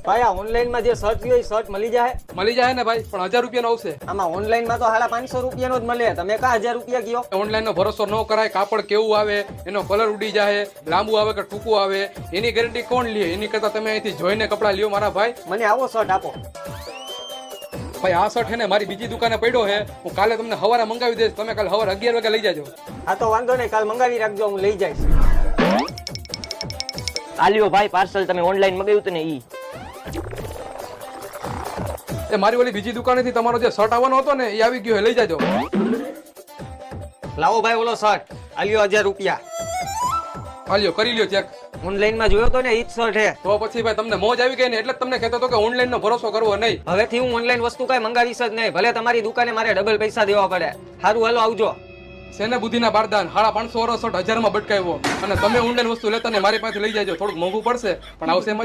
ભાઈ આ ઓનલાઈન માં જે શર્ટ લ્યો એ શર્ટ મળી જાય ને ભાઈ, પણ 1000 રૂપિયાનો આવશે. આમાં ઓનલાઈન માં તો 550 રૂપિયાનો જ મળે, તમે કા 1000 રૂપિયા કયો? ઓનલાઈન નો ભરોસો ન કરાય. કાપડ કેવું આવે, એનો કલર ઉડી જાય, લાંબુ આવે કે ટૂંકું આવે, એની ગેરંટી કોણ લે? એની કરતા તમે અહીંથી જોઈને કપડા લ્યો મારા ભાઈ. મને આવો શર્ટ આપો. ભાઈ આ શર્ટ હે ને મારી બીજી દુકાને પડ્યો હે, હું કાલે તમને સવારે મંગાવી દઈશ, તમે કાલે સવારે 11 વાગે લઈ જાજો. હા તો વાંધો નહીં, કાલ મંગાવી રાખજો, હું લઈ જઈશ. આલ્યો ભાઈ પાર્સલ તમે ઓનલાઈન મગાવ્યું હતું ને ઈ. એ મારી ઓલી બીજી દુકાનેથી તમારો જે શર્ટ આવવાનો હતો ને એ આવી ગયો હે, લઈ જાજો. લાવો ભાઈ ઓલો શર્ટ, આલ્યો 1000 રૂપિયા. હાલ્યો કરી લ્યો ચેક. ઓનલાઈન માં જોયો તો ને ઈ જ શર્ટ હે. તો પછી ભાઈ તમને મોજ આવી ગઈ ને, એટલે જ તમને કહેતો હતો કે ઓનલાઈન નો ભરોસો કરવો નહીં. હવેથી હું ઓનલાઈન વસ્તુ કઈ મંગાવીશ જ નહીં, ભલે તમારી દુકાને મારે ડબલ પૈસા દેવા પડે. સારું હાલો આવજો. સેને બુદ્ધિના બારદાન 550 વાળો શર્ટ 1000 માં બટકાવ્યો, અને તમે ઓનલાઈન વસ્તુ લેતા ને મારી પાસે લઈ જાજો. થોડુંક મોંઘું પડશે પણ આવશે.